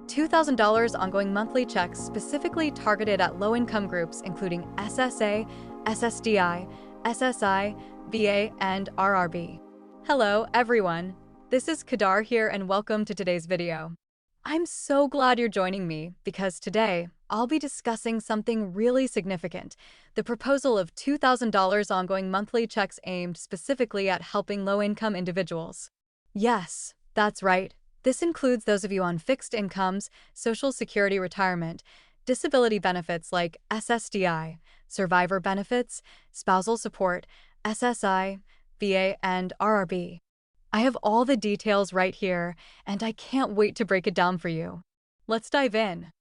$2,000 ongoing monthly checks specifically targeted at low-income groups including SSA, SSDI, SSI, VA, and RRB. Hello, everyone. This is Kadar here and welcome to today's video. I'm so glad you're joining me because today I'll be discussing something really significant, the proposal of $2,000 ongoing monthly checks aimed specifically at helping low-income individuals. Yes, that's right. This includes those of you on fixed incomes, Social Security retirement, disability benefits like SSDI, survivor benefits, spousal support, SSI, VA, and RRB. I have all the details right here, and I can't wait to break it down for you. Let's dive in.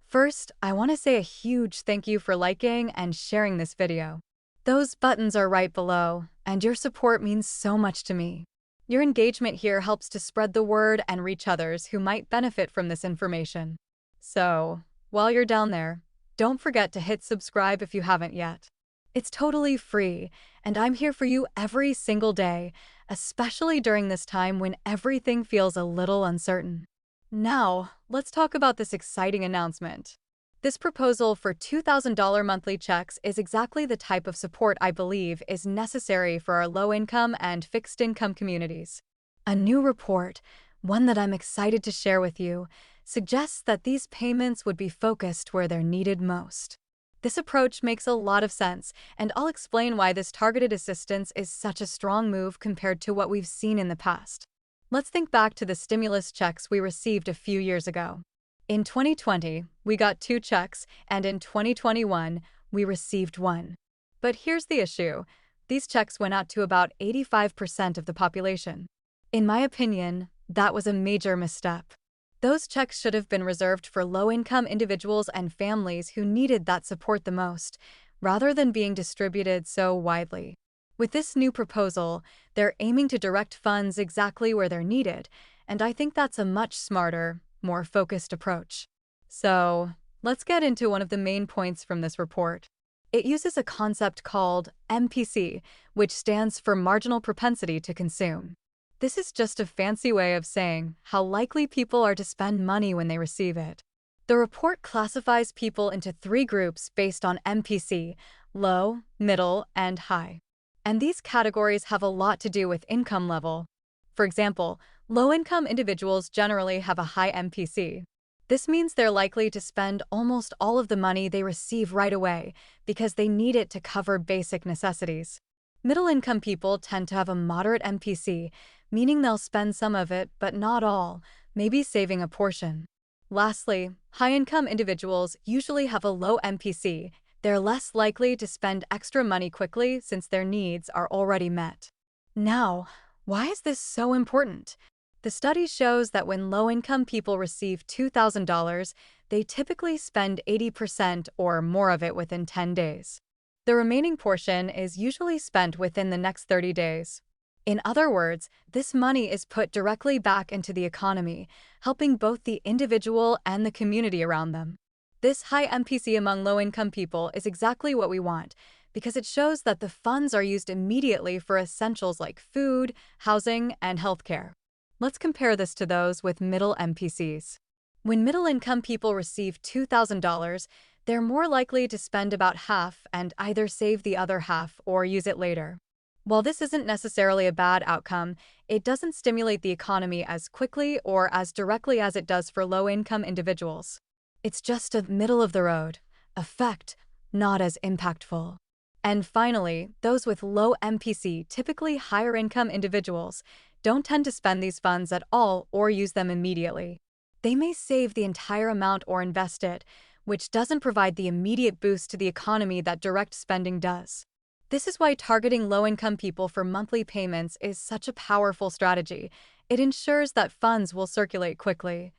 First, I want to say a huge thank you for liking and sharing this video. Those buttons are right below, and your support means so much to me. Your engagement here helps to spread the word and reach others who might benefit from this information. So, while you're down there, don't forget to hit subscribe if you haven't yet. It's totally free, and I'm here for you every single day, especially during this time when everything feels a little uncertain. Now, let's talk about this exciting announcement. This proposal for $2,000 monthly checks is exactly the type of support I believe is necessary for our low-income and fixed-income communities. A new report, one that I'm excited to share with you, suggests that these payments would be focused where they're needed most. This approach makes a lot of sense, and I'll explain why this targeted assistance is such a strong move compared to what we've seen in the past. Let's think back to the stimulus checks we received a few years ago. In 2020, we got 2 checks, and in 2021, we received 1. But here's the issue. These checks went out to about 85% of the population. In my opinion, that was a major misstep. Those checks should have been reserved for low-income individuals and families who needed that support the most, rather than being distributed so widely. With this new proposal, they're aiming to direct funds exactly where they're needed, and I think that's a much smarter, more focused approach. So, let's get into one of the main points from this report. It uses a concept called MPC, which stands for Marginal Propensity to Consume. This is just a fancy way of saying how likely people are to spend money when they receive it. The report classifies people into 3 groups based on MPC: low, middle, and high. And these categories have a lot to do with income level. For example, low-income individuals generally have a high MPC. This means they're likely to spend almost all of the money they receive right away because they need it to cover basic necessities. Middle-income people tend to have a moderate MPC, meaning they'll spend some of it, but not all, maybe saving a portion. Lastly, high-income individuals usually have a low MPC. They're less likely to spend extra money quickly since their needs are already met. Now, why is this so important? The study shows that when low-income people receive $2,000, they typically spend 80% or more of it within 10 days. The remaining portion is usually spent within the next 30 days. In other words, this money is put directly back into the economy, helping both the individual and the community around them. This high MPC among low-income people is exactly what we want, because it shows that the funds are used immediately for essentials like food, housing, and healthcare. Let's compare this to those with middle MPCs. When middle-income people receive $2,000, they're more likely to spend about half and either save the other half or use it later. While this isn't necessarily a bad outcome, it doesn't stimulate the economy as quickly or as directly as it does for low-income individuals. It's just a middle-of-the-road effect, not as impactful. And finally, those with low MPC, typically higher-income individuals, don't tend to spend these funds at all or use them immediately. They may save the entire amount or invest it, which doesn't provide the immediate boost to the economy that direct spending does. This is why targeting low-income people for monthly payments is such a powerful strategy. It ensures that funds will circulate quickly,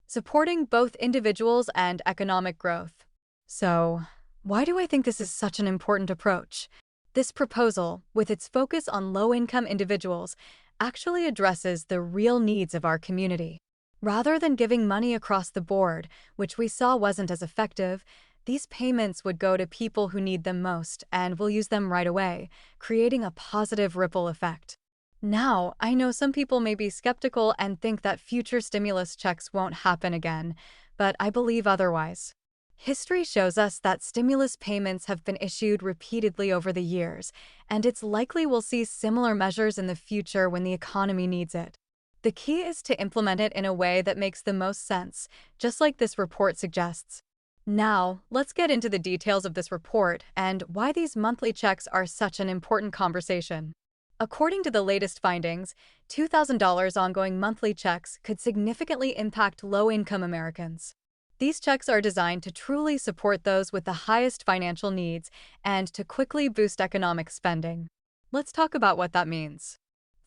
supporting both individuals and economic growth. So, why do I think this is such an important approach? This proposal, with its focus on low-income individuals, actually addresses the real needs of our community. Rather than giving money across the board, which we saw wasn't as effective, these payments would go to people who need them most and will use them right away, creating a positive ripple effect. Now, I know some people may be skeptical and think that future stimulus checks won't happen again, but I believe otherwise. History shows us that stimulus payments have been issued repeatedly over the years, and it's likely we'll see similar measures in the future when the economy needs it. The key is to implement it in a way that makes the most sense, just like this report suggests. Now, let's get into the details of this report and why these monthly checks are such an important conversation. According to the latest findings, $2,000 ongoing monthly checks could significantly impact low-income Americans. These checks are designed to truly support those with the highest financial needs and to quickly boost economic spending. Let's talk about what that means.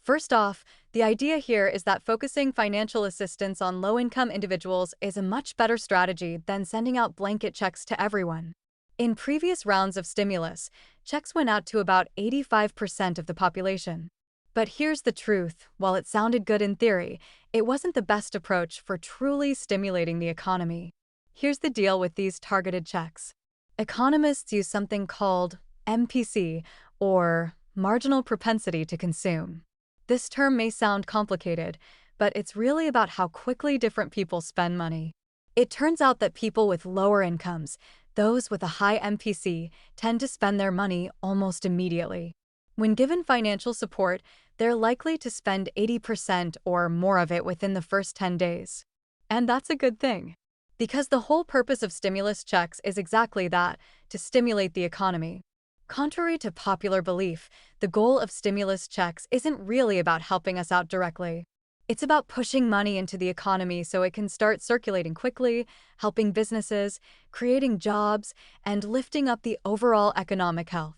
First off, the idea here is that focusing financial assistance on low-income individuals is a much better strategy than sending out blanket checks to everyone. In previous rounds of stimulus, checks went out to about 85% of the population. But here's the truth: while it sounded good in theory, it wasn't the best approach for truly stimulating the economy. Here's the deal with these targeted checks. Economists use something called MPC, or marginal propensity to consume. This term may sound complicated, but it's really about how quickly different people spend money. It turns out that people with lower incomes, those with a high MPC, tend to spend their money almost immediately. When given financial support, they're likely to spend 80% or more of it within the first 10 days. And that's a good thing, because the whole purpose of stimulus checks is exactly that: to stimulate the economy. Contrary to popular belief, the goal of stimulus checks isn't really about helping us out directly. It's about pushing money into the economy so it can start circulating quickly, helping businesses, creating jobs, and lifting up the overall economic health.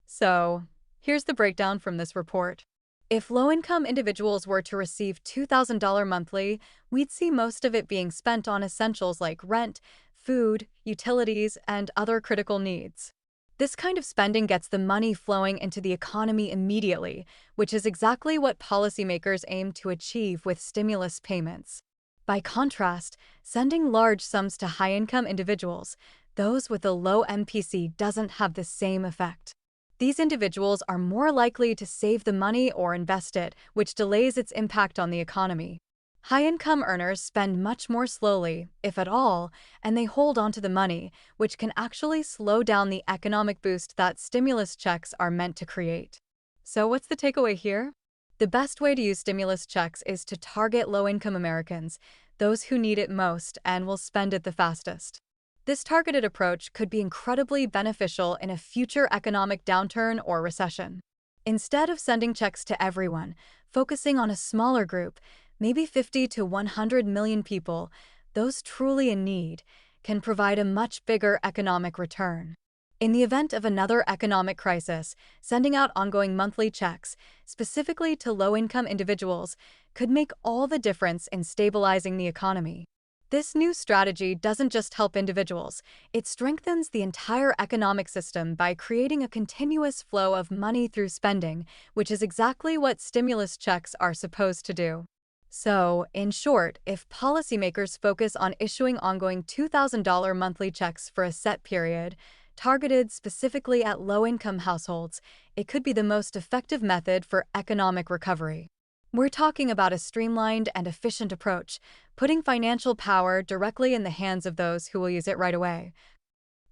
So, here's the breakdown from this report. If low-income individuals were to receive $2,000 monthly, we'd see most of it being spent on essentials like rent, food, utilities, and other critical needs. This kind of spending gets the money flowing into the economy immediately, which is exactly what policymakers aim to achieve with stimulus payments. By contrast, sending large sums to high-income individuals, those with a low MPC, doesn't have the same effect. These individuals are more likely to save the money or invest it, which delays its impact on the economy. High-income earners spend much more slowly, if at all, and they hold onto the money, which can actually slow down the economic boost that stimulus checks are meant to create. So what's the takeaway here? The best way to use stimulus checks is to target low-income Americans, those who need it most and will spend it the fastest. This targeted approach could be incredibly beneficial in a future economic downturn or recession. Instead of sending checks to everyone, focusing on a smaller group, maybe 50 to 100 million people, those truly in need, can provide a much bigger economic return. In the event of another economic crisis, sending out ongoing monthly checks, specifically to low-income individuals, could make all the difference in stabilizing the economy. This new strategy doesn't just help individuals, it strengthens the entire economic system by creating a continuous flow of money through spending, which is exactly what stimulus checks are supposed to do. So, in short, if policymakers focus on issuing ongoing $2,000 monthly checks for a set period, targeted specifically at low-income households, it could be the most effective method for economic recovery. We're talking about a streamlined and efficient approach, putting financial power directly in the hands of those who will use it right away,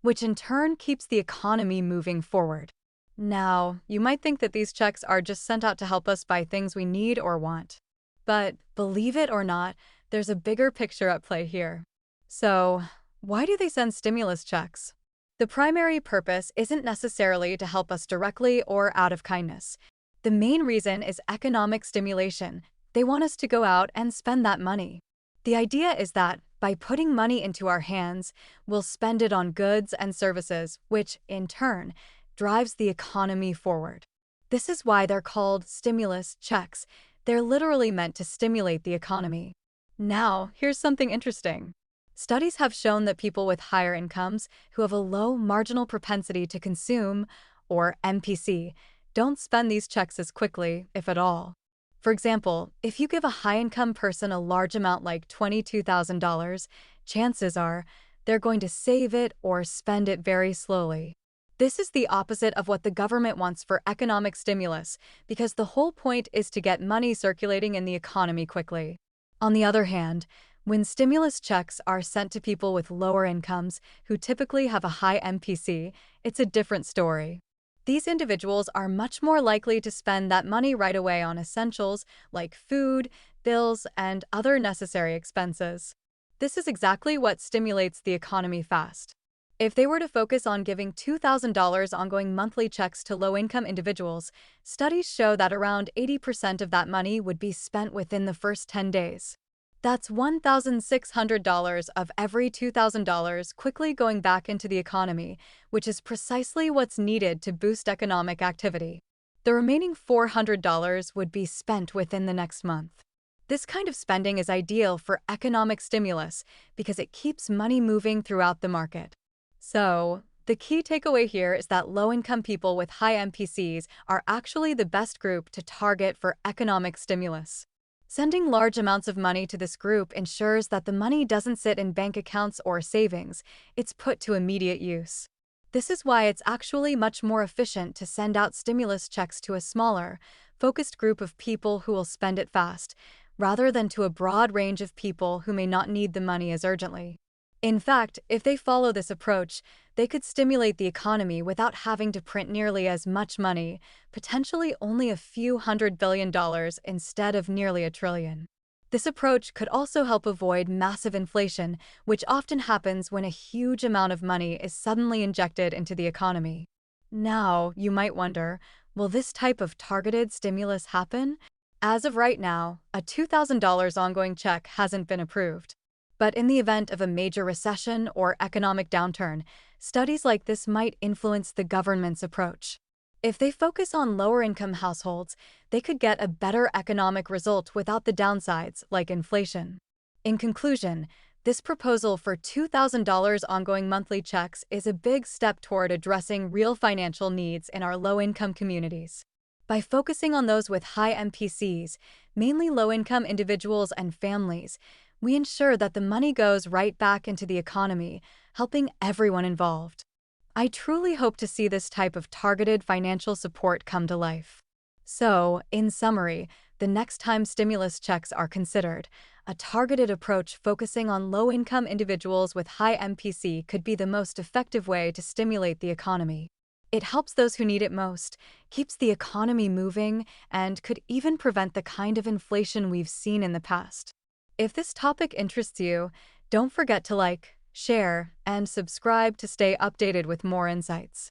which in turn keeps the economy moving forward. Now, you might think that these checks are just sent out to help us buy things we need or want. But believe it or not, there's a bigger picture at play here. So, why do they send stimulus checks? The primary purpose isn't necessarily to help us directly or out of kindness. The main reason is economic stimulation. They want us to go out and spend that money. The idea is that by putting money into our hands, we'll spend it on goods and services, which, in turn, drives the economy forward. This is why they're called stimulus checks. They're literally meant to stimulate the economy. Now, here's something interesting. Studies have shown that people with higher incomes who have a low marginal propensity to consume, or MPC, don't spend these checks as quickly, if at all. For example, if you give a high-income person a large amount like $22,000, chances are they're going to save it or spend it very slowly. This is the opposite of what the government wants for economic stimulus, because the whole point is to get money circulating in the economy quickly. On the other hand, when stimulus checks are sent to people with lower incomes who typically have a high MPC, it's a different story. These individuals are much more likely to spend that money right away on essentials like food, bills, and other necessary expenses. This is exactly what stimulates the economy fast. If they were to focus on giving $2,000 ongoing monthly checks to low-income individuals, studies show that around 80% of that money would be spent within the first 10 days. That's $1,600 of every $2,000 quickly going back into the economy, which is precisely what's needed to boost economic activity. The remaining $400 would be spent within the next month. This kind of spending is ideal for economic stimulus because it keeps money moving throughout the market. So, the key takeaway here is that low-income people with high MPCs are actually the best group to target for economic stimulus. Sending large amounts of money to this group ensures that the money doesn't sit in bank accounts or savings, it's put to immediate use. This is why it's actually much more efficient to send out stimulus checks to a smaller, focused group of people who will spend it fast, rather than to a broad range of people who may not need the money as urgently. In fact, if they follow this approach, they could stimulate the economy without having to print nearly as much money, potentially only a few $100 billion instead of nearly $1 trillion. This approach could also help avoid massive inflation, which often happens when a huge amount of money is suddenly injected into the economy. Now, you might wonder, will this type of targeted stimulus happen? As of right now, a $2,000 ongoing check hasn't been approved. But in the event of a major recession or economic downturn, studies like this might influence the government's approach. If they focus on lower-income households, they could get a better economic result without the downsides, like inflation. In conclusion, this proposal for $2,000 ongoing monthly checks is a big step toward addressing real financial needs in our low-income communities. By focusing on those with high MPCs, mainly low-income individuals and families, we ensure that the money goes right back into the economy, helping everyone involved. I truly hope to see this type of targeted financial support come to life. So, in summary, the next time stimulus checks are considered, a targeted approach focusing on low-income individuals with high MPC could be the most effective way to stimulate the economy. It helps those who need it most, keeps the economy moving, and could even prevent the kind of inflation we've seen in the past. If this topic interests you, don't forget to like, share, and subscribe to stay updated with more insights.